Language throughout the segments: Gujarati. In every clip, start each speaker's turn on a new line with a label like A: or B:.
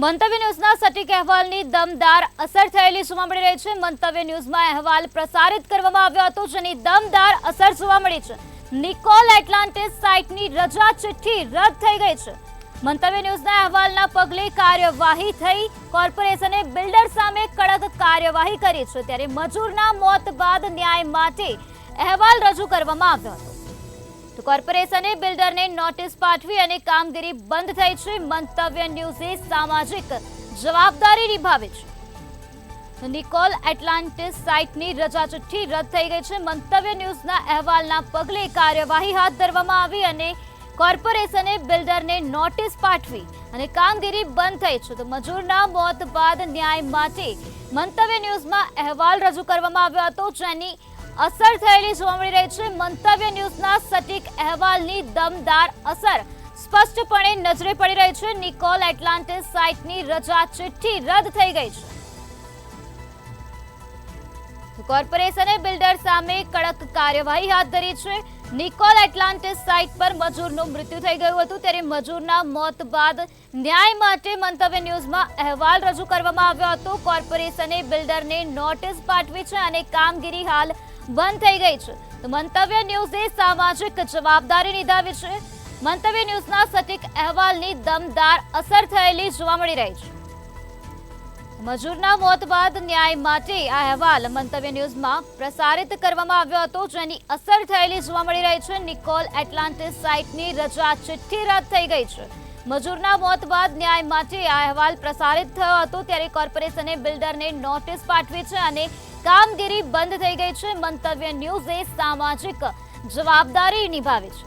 A: મંતવ્ય ન્યૂઝના સટીક અહેવાલની દમદાર અસર થયેલી જોવા મળી રહી છે। મંતવ્ય ન્યૂઝમાં અહેવાલ પ્રસારિત કરવામાં આવ્યો હતો, જેની દમદાર અસર જોવા મળી છે। નિકોલ એટલાન્ટિસ સાઇટની રજા ચિઠ્ઠી રદ થઈ ગઈ છે। મંતવ્ય ન્યૂઝના અહેવાલના પગલે કાર્યવાહી થઈ। કોર્પોરેશને બિલ્ડર સામે કડક કાર્યવાહી કરી છે, ત્યારે મજૂરના મોત બાદ ન્યાય માટે અહેવાલ રજૂ કરવામાં આવ્યો હતો। તો કોર્પોરેશને બિલ્ડરને નોટિસ પાઠવી અને કામગીરી બંધ થઈ છે। મંતવ્ય ન્યૂઝે સામાજિક જવાબદારી નિભાવી છે। નિકોલ એટલાન્ટિસ સાઇટની રજા ચિઠ્ઠી રદ થઈ ગઈ છે। મંતવ્ય ન્યૂઝના અહેવાલના પગલે કાર્યવાહી હાથ ધરવામાં આવી અને કોર્પોરેશને બિલ્ડરને નોટિસ પાઠવી અને કામગીરી બંધ થઈ છે। તો મજૂરના મોત બાદ ન્યાય માટે મંતવ્ય ન્યૂઝમાં અહેવાલ રજૂ કરવામાં આવ્યો હતો, જેની અસર થયેલી જોવા મળી રહી છે। મંતવ્ય ન્યૂઝના સટીક અહેવાલની દમદાર અસર સ્પષ્ટપણે નજરે પડી રહી છે। નિકોલ એટલાન્ટિસ સાઇટની રજા ચિઠ્ઠી રદ થઈ ગઈ છે। કોર્પોરેશને બિલ્ડર સામે કડક કાર્યવાહી હાથ ધરી છે। નિકોલ એટલાન્ટિસ સાઇટ પર મજૂરનું મૃત્યુ થઈ ગયું હતું, ત્યારે મજૂરના મોત બાદ ન્યાય માટે મંતવ્ય ન્યૂઝમાં અહેવાલ રજૂ કરવામાં આવ્યો હતો। કોર્પોરેશને બિલ્ડરને નોટિસ પાઠવી છે અને કામગીરી હાલ બંધ થઈ ગઈ છે। તો મંતવ્ય ન્યૂઝે સામાજિક જવાબદારી નિભાવી છે। મંતવ્ય ન્યૂઝના સટીક અહેવાલની દમદાર અસર થયેલી જોવા મળી રહી છે। મજૂરના મોત બાદ ન્યાય માટે આ અહેવાલ મંતવ્ય ન્યૂઝમાં પ્રસારિત કરવામાં આવ્યો હતો, જેની અસર થયેલી જોવા મળી રહી છે। નિકોલ એટલાન્ટિસ સાઇટની રજા ચિઠ્ઠી રદ થઈ ગઈ છે। મજૂરના મોત બાદ ન્યાય માટે આ અહેવાલ પ્રસારિત થયો હતો, ત્યારે કોર્પોરેશને બિલ્ડરને નોટિસ પાઠવી છે અને કામગીરી બંધ થઈ ગઈ છે। મંતવ્ય ન્યૂઝે સામાજિક જવાબદારી નિભાવી છે।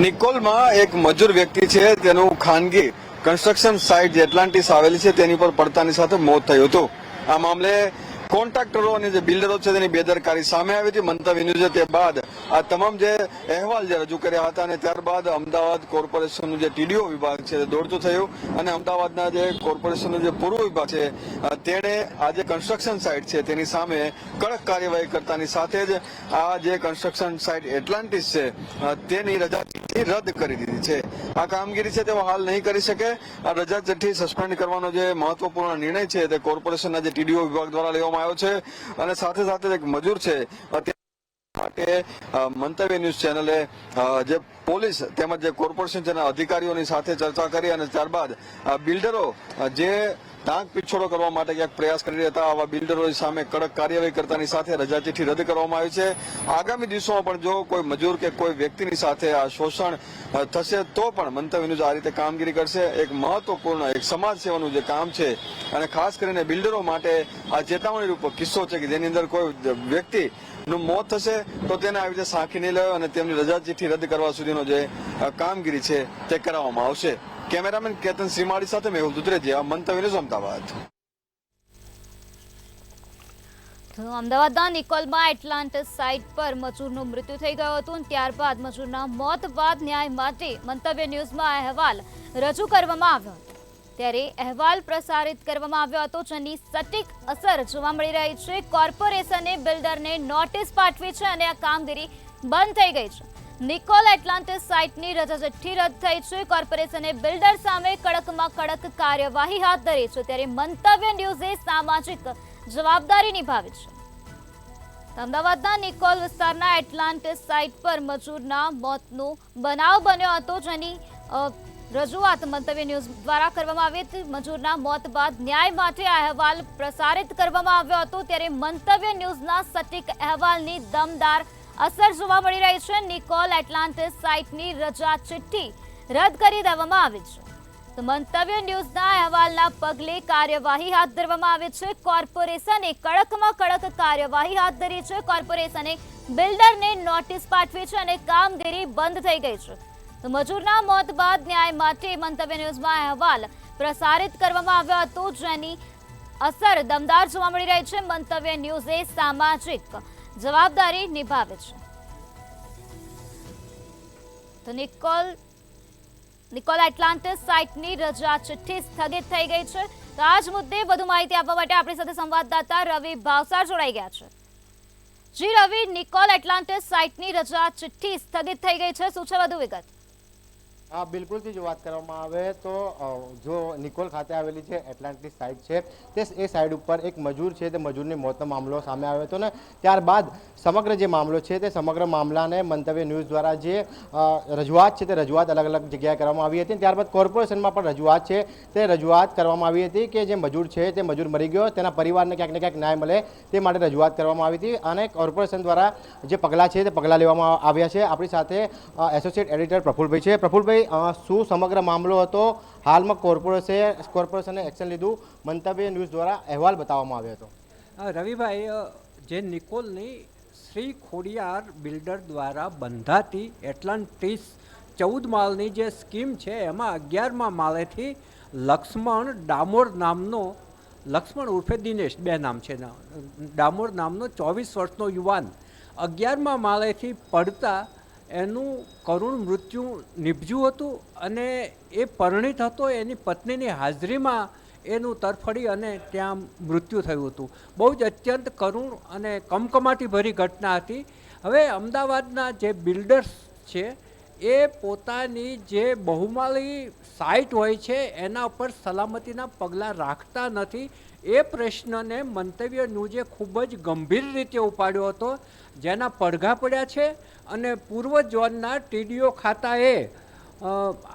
B: નિકોલમાં એક મજૂર વ્યક્તિ છે, તેનું ખાનગી કન્સ્ટ્રક્શન સાઇટ જે એટલાન્ટિસ આવેલી છે તેની પર પડતાની સાથે મોત થયું હતું। આ મામલે કોન્ટ્રાક્ટરો અને જે બિલ્ડરો છે તેની બેદરકારી સામે આવી હતી। મંતવ્ય ન્યૂઝે તે બાદ આ તમામ જે અહેવાલ જે રજૂ કર્યા હતા અને ત્યારબાદ અમદાવાદ કોર્પોરેશનનું જે ટીડીઓ વિભાગ છે તે દોડતું થયું અને અમદાવાદના જે કોર્પોરેશનનો જે પૂર્વ વિભાગ છે તેણે આ જે કન્સ્ટ્રક્શન સાઇટ છે તેની સામે કડક કાર્યવાહી કરતાની સાથે જ આ જે કન્સ્ટ્રક્શન સાઇટ એટલાન્ટિસ છે તેની રજા ચિઠ્ઠી રદ કરી દીધી છે। આ કામગીરી છે તેઓ હાલ નહીં કરી શકે। આ રજા ચિઠ્ઠી સસ્પેન્ડ કરવાનો જે મહત્વપૂર્ણ નિર્ણય છે તે કોર્પોરેશનના જે ટીડીઓ વિભાગ દ્વારા લેવામાં આવ્યો છે અને સાથે સાથે એક મજૂર છે માટે મંતવ્ય ન્યૂઝ ચેનલે જે પોલીસ તેમજ જે કોર્પોરેશન તેના અધિકારીઓની સાથે ચર્ચા કરી અને ત્યારબાદ બિલ્ડરો જે ટાંક પીછોડો કરવા માટે ક્યાંક પ્રયાસ કરી રહ્યા હતા, આવા બિલ્ડરો સામે કડક કાર્યવાહી કરતાની સાથે રજા ચિઠ્ઠી રદ કરવામાં આવી છે। આગામી દિવસોમાં પણ જો કોઈ મજૂર કે કોઈ વ્યક્તિની સાથે આ શોષણ થશે તો પણ મંતવ્ય ન્યૂઝ આ રીતે કામગીરી કરશે। એક મહત્વપૂર્ણ એક સમાજ સેવાનું જે કામ છે અને ખાસ કરીને બિલ્ડરો માટે આ ચેતવણી રૂપ કિસ્સો છે કે જેની અંદર કોઈ વ્યક્તિ નું મોત થશે તો તેને આવી રીતે સાંખી નહીં લેવાય અને તેમની રજા ચિઠ્ઠી રદ કરવા સુધીનો જે કામગીરી છે તે કરાવવામાં આવશે। કેમેરામેન કેતન શ્રીમાળી સાથે મેહુલ દુધરેજિયા, મંતવ્ય ન્યૂઝ, અમદાવાદ।
A: અમદાવાદના નિકોલમાં એટલાન્ટિસ સાઇટ પર મજૂરનું મૃત્યુ થઈ ગયું હતું, ત્યારબાદ મજૂરના મોત બાદ ન્યાય માટે મંતવ્ય ન્યૂઝમાં અહેવાલ રજૂ કરવામાં આવ્યો હતો, ત્યારે અહેવાલ પ્રસારિત કરવામાં આવ્યો હતો, જેની સટીક અસર જોવા મળી રહી છે। કોર્પોરેશને બિલ્ડરને નોટિસ પાઠવી છે અને આ કામગીરી બંધ થઈ ગઈ છે। નિકોલ એટલાન્ટિસ સાઇટની રજા ચિઠ્ઠી રદ થઈ છે। કોર્પોરેશને બિલ્ડર સામે કડકમાં કડક કાર્યવાહી હાથ ધરી છે, ત્યારે મંતવ્ય ન્યૂઝે સામાજિક જવાબદારી નિભાવી છે। અમદાવાદના નિકોલ વિસ્તારના એટલાન્ટિસ સાઇટ પર મજૂરના મોતનો બનાવ બન્યો હતો, જેની રજૂઆત મંતવ્ય ન્યૂઝ દ્વારા કરવામાં આવી હતી। મજૂરના મોત બાદ ન્યાય માટે આ અહેવાલ પ્રસારિત કરવામાં આવ્યો હતો, ત્યારે મંતવ્ય ન્યૂઝના સટીક અહેવાલની દમદાર અસર જોવા મળી રહી છે। નિકોલ એટલાન્ટિસ સાઇટની રજા ચિઠ્ઠી રદ કરી દેવામાં આવી છે। તો મંતવ્ય ન્યૂઝના અહેવાલના પગલે કાર્યવાહી હાથ ધરવામાં આવી છે। કોર્પોરેશને કડકમાં કડક કાર્યવાહી હાથ ધરી છે। કોર્પોરેશને બિલ્ડરને નોટિસ પાઠવી છે અને કામગીરી બંધ થઈ ગઈ છે। તો મજૂરના મોત બાદ ન્યાય માટે મંતવ્ય ન્યૂઝમાં અહેવાલ પ્રસારિત કરવામાં આવ્યો હતો, જેની અસર દમદાર જોવા મળી રહી છે। મંતવ્ય ન્યૂઝે સામાજિક જવાબદારી નિભાવે છે। તો નિકોલ એટલાન્ટિસ સાઇટની રજા ચિઠ્ઠી સ્થગિત થઈ ગઈ છે। તો આ જ મુદ્દે વધુ માહિતી આપવા માટે આપણી સાથે સંવાદદાતા રવિ ભાવસાર જોડાઈ ગયા છે। જી રવિ, નિકોલ એટલાન્ટિસ સાઇટની રજા ચિઠ્ઠી સ્થગિત થઈ ગઈ છે, શું છે વધુ વિગત?
C: હા, બિલકુલથી જો વાત કરવામાં આવે તો જો નિકોલ ખાતે આવેલી છે એટલાન્ટિસ સાઇટ છે તે એ સાઇડ ઉપર એક મજૂર છે તે મજૂરની મોતનો મામલો સામે આવ્યો હતો ને ત્યારબાદ સમગ્ર જે મામલો છે તે સમગ્ર મામલાને મંતવ્ય ન્યૂઝ દ્વારા જે રજૂઆત છે તે રજૂઆત અલગ અલગ જગ્યાએ કરવામાં આવી હતી. ત્યારબાદ કોર્પોરેશનમાં પણ રજૂઆત છે તે રજૂઆત કરવામાં આવી હતી કે જે મજૂર છે તે મજૂર મરી ગયો તેના પરિવારને ક્યાંક ને ક્યાંક ન્યાય મળે તે માટે રજૂઆત કરવામાં આવી હતી અને કોર્પોરેશન દ્વારા જે પગલાં છે તે પગલાં લેવામાં આવ્યા છે. આપણી સાથે એસોસિએટ એડિટર પ્રફુલભાઈ છે. પ્રફુલભાઈ, શું સમગ્ર મામલો હતો? હાલમાં કોર્પોરેશને એક્શન લીધું, મંતવ્ય ન્યૂઝ દ્વારા અહેવાલ બતાવવામાં આવ્યો હતો.
D: રવિભાઈ, જે નિકોલની શ્રી ખોડિયાર બિલ્ડર દ્વારા બંધાતી એટલાન્ટિસ 14 માળની જે સ્કીમ છે એમાં 11મા માળેથી લક્ષ્મણ ડામોર નામનો, લક્ષ્મણ ઉર્ફે દિનેશ, બે નામ છે, ડામોર નામનો 24 વર્ષનો યુવાન 11મા માળેથી પડતા એનું કરુણ મૃત્યુ નિપજ્યું હતું અને એ પરિણીત હતો. એની પત્નીની હાજરીમાં એનું તરફડી અને ત્યાં મૃત્યુ થયું હતું. બહુ જ અત્યંત કરુણ અને કમકમાટી ભરી ઘટના હતી. હવે અમદાવાદના જે બિલ્ડર્સ છે એ પોતાની જે બહુમાળી સાઇટ હોય છે એના ઉપર સલામતીના પગલાં રાખતા નથી. એ પ્રશ્નને મંતવ્ય ન્યૂઝે ખૂબ જ ગંભીર રીતે ઉપાડ્યો હતો, જેના પડઘા પડ્યા છે અને પૂર્વ ઝોનના ટીડીઓ ખાતાએ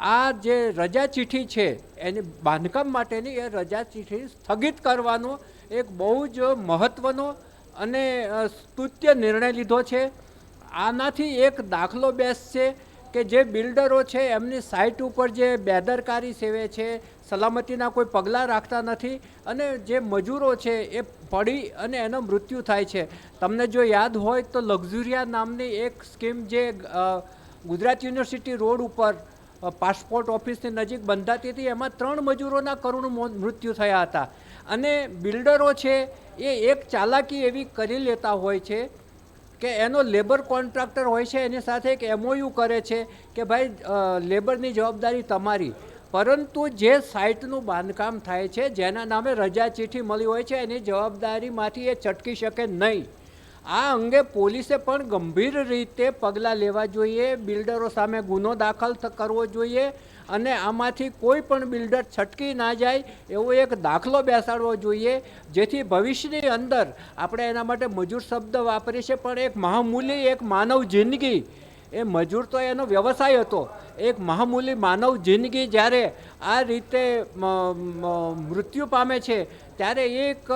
D: આ જે રજા ચિઠ્ઠી છે એની બાંધકામ માટેની એ રજા ચિઠ્ઠી સ્થગિત કરવાનો એક બહુ જ મહત્ત્વનો અને સ્તુત્ય નિર્ણય લીધો છે. આનાથી એક દાખલો બેસશે કે જે બિલ્ડરો છે એમની સાઇટ ઉપર જે બેદરકારી સેવે છે, સલામતીના કોઈ પગલાં રાખતા નથી અને જે મજૂરો છે એ પડી અને એનો મૃત્યુ થાય છે. તમને જો યાદ હોય તો લક્ઝુરિયા નામની એક સ્કીમ જે ગુજરાત યુનિવર્સિટી રોડ ઉપર પાસપોર્ટ ઓફિસની નજીક બંધાતી હતી, એમાં 3 મજૂરોના કરુણ મૃત્યુ થયા હતા. અને બિલ્ડરો છે એ એક ચાલાકી એવી કરી લેતા હોય છે કે એનો લેબર કોન્ટ્રાક્ટર હોય છે એની સાથે એક MOU કરે છે કે ભાઈ લેબરની જવાબદારી તમારી, પરંતુ જે સાઇટનું બાંધકામ થાય છે જેના નામે રજા ચિઠ્ઠી મળી હોય છે એની જવાબદારીમાંથી એ છટકી શકે નહીં. આ અંગે પોલીસે પણ ગંભીર રીતે પગલાં લેવા જોઈએ, બિલ્ડરો સામે ગુનો દાખલ કરવો જોઈએ અને આમાંથી કોઈ પણ બિલ્ડર છટકી ના જાય એવો એક દાખલો બેસાડવો જોઈએ, જેથી ભવિષ્યની અંદર આપણે એના માટે મજૂર શબ્દ વાપરીએ છીએ પણ એક મહામૂલ્ય એક માનવ જિંદગી, એ મજૂર તો એનો વ્યવસાય હતો, એક મહામૂલ્ય માનવ જિંદગી જ્યારે આ રીતે મૃત્યુ પામે છે ત્યારે એક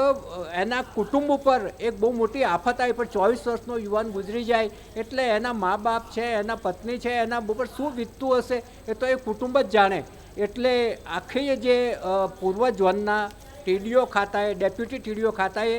D: એના કુટુંબ ઉપર એક બહુ મોટી આફત આવી. પણ 24 વર્ષનો યુવાન ગુજરી જાય એટલે એના મા બાપ છે, એના પત્ની છે, એના ઉપર શું વીતતું હશે એ તો એ કુટુંબ જ જાણે. એટલે આખી જે પૂર્વ ઝોનના ટીડીઓ ખાતાએ, ડેપ્યુટી ટીડીઓ ખાતાએ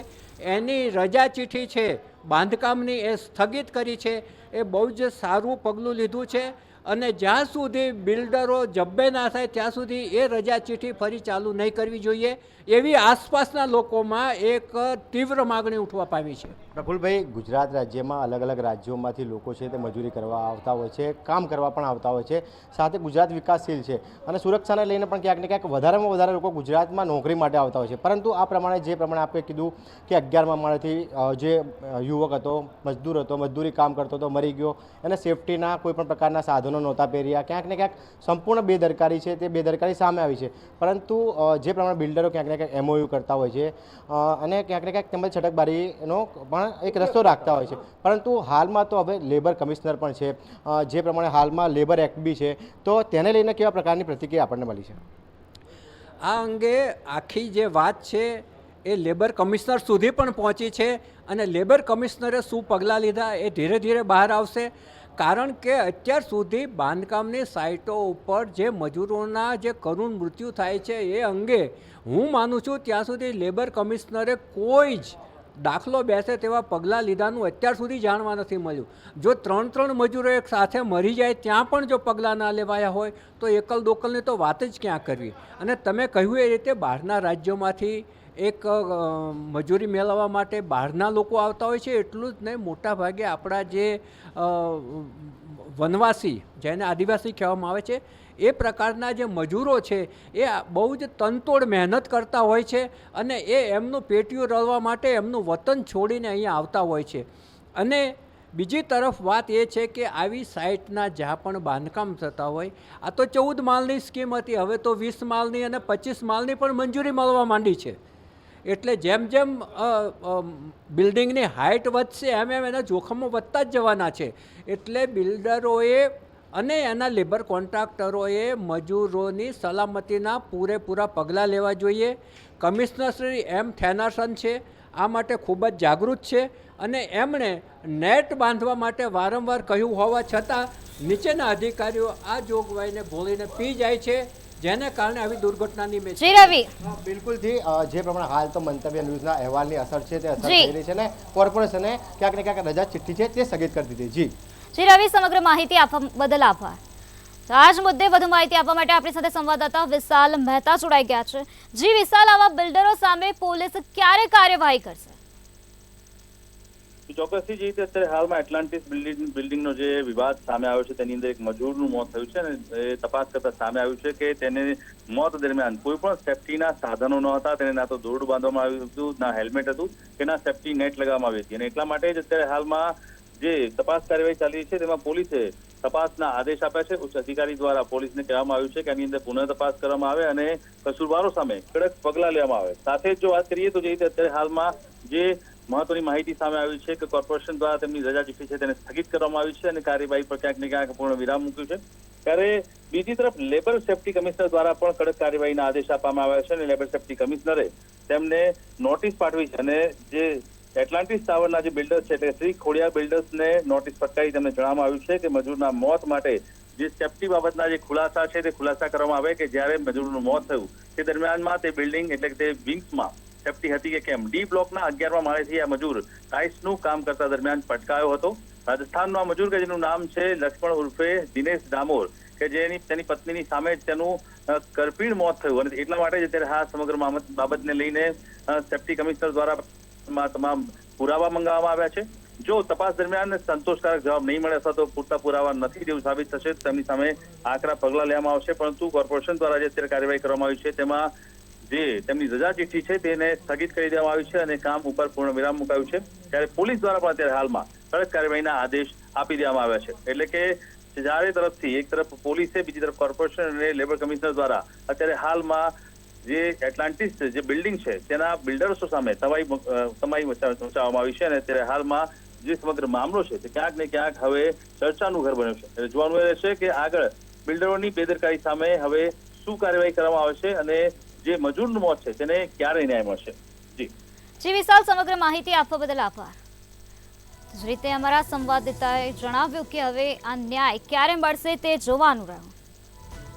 D: એની રજા ચિઠ્ઠી છે બાંધકામની એ સ્થગિત કરી છે. એ બહુ જ સારું પગલું લીધું છે અને જ્યાં સુધી બિલ્ડરો જબ્બે ના થાય ત્યાં સુધી એ રજા ચિઠ્ઠી ફરી ચાલુ નહીં કરવી જોઈએ એવી આસપાસના લોકોમાં એક તીવ્ર માગણી ઉઠવા પામી છે.
C: પ્રફુલભાઈ, ગુજરાત રાજ્યમાં અલગ અલગ રાજ્યોમાંથી લોકો છે તે મજૂરી કરવા આવતા હોય છે, કામ કરવા પણ આવતા હોય છે. સાથે ગુજરાત વિકાસશીલ છે અને સુરક્ષાને લઈને પણ ક્યાંક ને ક્યાંક વધારેમાં વધારે લોકો ગુજરાતમાં નોકરી માટે આવતા હોય છે. પરંતુ આ પ્રમાણે જે પ્રમાણે આપણે કીધું કે 11મા માળેથી જે યુવક હતો, મજદૂર હતો, મજદૂરી કામ કરતો હતો, મરી ગયો અને સેફટીના કોઈ પણ પ્રકારના સાધનો નહોતા પહેર્યા, ક્યાંક ને ક્યાંક સંપૂર્ણ બેદરકારી છે તે બેદરકારી સામે આવી છે. પરંતુ જે પ્રમાણે બિલ્ડરો ક્યાંક ને ક્યાંક MOU કરતા હોય છે અને ક્યાંક ને ક્યાંક તેમજ છટકબારીનો પણ એક રસ્તો રાખતા હોય છે. પરંતુ હાલમાં તો હવે લેબર કમિશનર પણ છે, જે પ્રમાણે હાલમાં લેબર એક્ટ બી છે, તો તેને લઈને કેવા પ્રકારની પ્રતિક્રિયા આપણને મળી છે?
D: આ અંગે આખી જે વાત છે એ લેબર કમિશનર સુધી પણ પહોંચી છે અને લેબર કમિશનરે શું પગલાં લીધા એ ધીરે ધીરે બહાર આવશે. કારણ કે અત્યાર સુધી બાંધકામની સાઇટો ઉપર જે મજૂરોના જે કરુણ મૃત્યુ થાય છે એ અંગે હું માનું છું ત્યાં સુધી લેબર કમિશનરે કોઈ જ દાખલો બેસે તેવા પગલાં લીધાનું અત્યાર સુધી જાણવા નથી મળ્યું. જો 3 મજૂરો એક સાથે મરી જાય ત્યાં પણ જો પગલાં ના લેવાયા હોય તો એકલ દોકલની તો વાત જ ક્યાં કરવી. અને તમે કહ્યું એ રીતે બહારના રાજ્યોમાંથી એક મજૂરી મેળવવા માટે બહારના લોકો આવતા હોય છે. એટલું જ નહીં, મોટાભાગે આપણા જે વનવાસી, જેને આદિવાસી કહેવામાં આવે છે, એ પ્રકારના જે મજૂરો છે એ બહુ જ તનતોડ મહેનત કરતા હોય છે અને એ એમનું પેટીયું રળવા માટે એમનું વતન છોડીને અહીંયા આવતા હોય છે. અને બીજી તરફ વાત એ છે કે આવી સાઇટના જ્યાં પણ બાંધકામ થતા હોય, આ તો 14 માળની સ્કીમ હતી, હવે તો 20 માળની અને 25 માળની પણ મંજૂરી મળવા માંડી છે. એટલે જેમ જેમ બિલ્ડિંગની હાઇટ વધશે એમ એમ એના જોખમો વધતા જ જવાના છે. એટલે બિલ્ડરોએ અને એના લેબર કોન્ટ્રાક્ટરોએ મજૂરોની સલામતીના પૂરેપૂરા પગલાં લેવા જોઈએ. કમિશનર શ્રી એમ થેનાસન છે આ માટે ખૂબ જ જાગૃત છે અને એમણે નેટ બાંધવા માટે વારંવાર કહ્યું હોવા છતાં નીચેના અધિકારીઓ આ જોગવાઈને ભૂલીને પી જાય છે, જેને કારણે આવી દુર્ઘટનાની મેં
A: જી રવિ,
C: બિલકુલથી જે પ્રમાણે હાલ તો મંતવ્ય ન્યૂઝના અહેવાલની અસર છે તે અસર
A: જી.
C: થઈ રહી છે ને કોર્પોરેશને ક્યાંક ને ક્યાંક રજા ચિઠ્ઠી છે તે સ્થગિત કરી દીધી.
A: જી રવિ, સમગ્ર માહિતી આપવા બદલ આભાર. તો આ જ મુદ્દે વધુ માહિતી આપવા માટે આપણી સાથે સંવાદદાતા વિશાલ મહેતા જોડાઈ ગયા છે. જી વિશાલ, આવા બિલ્ડરો સામે પોલીસ ક્યારે કાર્યવાહી કરશે?
E: ચોક્કસથી જે રીતે અત્યારે હાલમાં એટલાન્ટિસ બિલ્ડિંગનો જે વિવાદ સામે આવ્યો છે તેની અંદર એક મજૂરનું મોત થયું છે અને એ તપાસ કરતા સામે આવ્યું છે કે તેને મોત દરમિયાન કોઈ પણ સેફટીના સાધનો ન હતા. તેને ના તો દોરડું બાંધવામાં આવ્યું હતું, ના હેલ્મેટ હતું કે ના સેફટી નેટ લગાવવામાં આવી હતી. અને એટલા માટે જ અત્યારે હાલમાં જે તપાસ કાર્યવાહી ચાલી રહી છે તેમાં પોલીસે તપાસના આદેશ આપ્યા છે. ઉચ્ચ અધિકારી દ્વારા પોલીસને કહેવામાં આવ્યું છે કે આની અંદર પુનઃ તપાસ કરવામાં આવે અને કસૂરવારો સામે કડક પગલાં લેવામાં આવે. સાથે જ જો વાત કરીએ તો જે રીતે અત્યારે હાલમાં જે મહત્વની માહિતી સામે આવી છે કે કોર્પોરેશન દ્વારા તેમની રજા ચિઠ્ઠી છે તેને સ્થગિત કરવામાં આવી છે અને કાર્યવાહી પર ક્યાંક ને ક્યાંક પૂર્ણ વિરામ મૂક્યું છે. ત્યારે બીજી તરફ લેબર સેફટી કમિશનર દ્વારા પણ કડક કાર્યવાહીના આદેશ આપવામાં આવ્યા છે અને લેબર સેફટી કમિશનરે તેમને નોટિસ પાઠવી છે અને જે એટલાન્ટિસ ટાવરના જે બિલ્ડર્સ છે એટલે શ્રી ખોડિયાર બિલ્ડર્સને નોટિસ ફટકારી તેમને જણાવવામાં આવ્યું છે કે મજૂરના મોત માટે જે સેફટી બાબતના જે ખુલાસા છે તે ખુલાસા કરવામાં આવે કે જ્યારે મજૂરનું મોત થયું તે દરમિયાનમાં તે બિલ્ડિંગ એટલે કે તે વિંગ્સમાં સેફટી હતી કે કેમ. ડી બ્લોકના 11મા માળેથી આ મજૂર ટાઇલ્સનું કામ કરતા દરમિયાન પટકાયો હતો. રાજસ્થાનનો આ મજૂર કે જેનું નામ છે લક્ષ્મણ ઉર્ફે દિનેશ ડામોર કે તેની પત્નીની સામે જ તેનું કરપીણ મોત થયું અને એટલા માટે જ અત્યારે આ સમગ્ર બાબતને લઈને સેફટી કમિશનર દ્વારા તમામ પુરાવા મંગાવવામાં આવ્યા છે. જો તપાસ દરમિયાન સંતોષકારક જવાબ નહીં મળે અથવા તો પૂરતા પુરાવા નથી તેવું સાબિત થશે તો તેમની સામે આકરા પગલાં લેવામાં આવશે. પરંતુ કોર્પોરેશન દ્વારા જે અત્યારે કાર્યવાહી કરવામાં આવી છે તેમાં જે તેમની રજા ચિઠ્ઠી છે તેને સ્થગિત કરી દેવામાં આવી છે અને કામ ઉપર પૂર્ણ વિરામ મુકાયું છે. ત્યારે પોલીસ દ્વારા પણ અત્યારે હાલમાં કડક કાર્યવાહીના આદેશ આપી દેવામાં આવ્યા છે. એટલે કે ચારે તરફથી એક તરફ પોલીસે, બીજી તરફ કોર્પોરેશન અને લેબર કમિશનર દ્વારા અત્યારે હાલમાં જે એટલાન્ટિસ જે બિલ્ડિંગ છે તેના બિલ્ડર્સો સામે તમાઈ મચાવવામાં આવી છે અને અત્યારે હાલમાં જે સમગ્ર મામલો છે તે ક્યાંક ને ક્યાંક હવે ચર્ચાનું ઘર બન્યું છે. એટલે જોવાનું એ રહેશે કે આગળ બિલ્ડરોની બેદરકારી સામે હવે શું કાર્યવાહી કરવામાં આવે છે અને જે મજૂરનું મોત છે તેને ક્યારે ન્યાય મળશે.
A: જી વિશાલ, સમગ્ર માહિતી આપવા બદલ આભાર. જ રીતે અમારા સંવાદદાતાએ જણાવ્યું કે હવે આ ન્યાય ક્યારે મળશે તે જોવાનું રહ્યું.